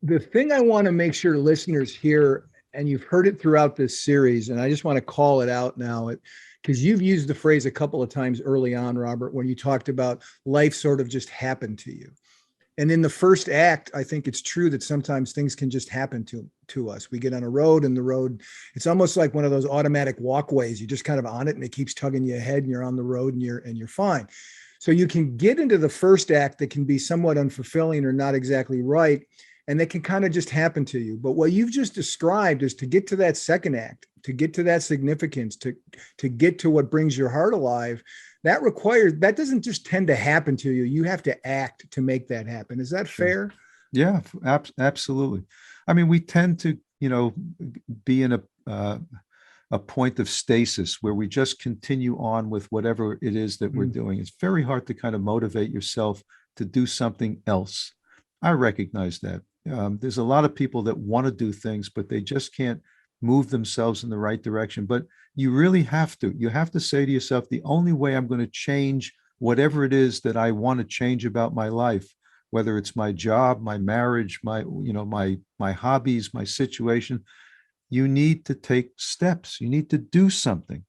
The thing I want to make sure listeners hear, and you've heard it throughout this series, and I just want to call it out now, because you've used the phrase a couple of times early on, Robert, when you talked about life sort of just happened to you. And in the first act, I think it's true that sometimes things can just happen to us. We get on a road, and the road, it's almost like one of those automatic walkways. You're just kind of on it, and it keeps tugging you ahead, and you're on the road, and you're fine. So you can get into the first act that can be somewhat unfulfilling or not exactly right, and that can kind of just happen to you. But what you've just described is to get to that second act, to get to that significance, to get to what brings your heart alive. That doesn't just tend to happen to you. You have to act to make that happen. Is that Sure. fair? Yeah, absolutely. I mean, we tend to, be in a point of stasis where we just continue on with whatever it is that we're Mm. doing. It's very hard to kind of motivate yourself to do something else. I recognize that. There's a lot of people that want to do things, but they just can't move themselves in the right direction. But you really have to. You have to say to yourself, the only way I'm going to change whatever it is that I want to change about my life, whether it's my job, my marriage, my hobbies, my situation, you need to take steps. You need to do something.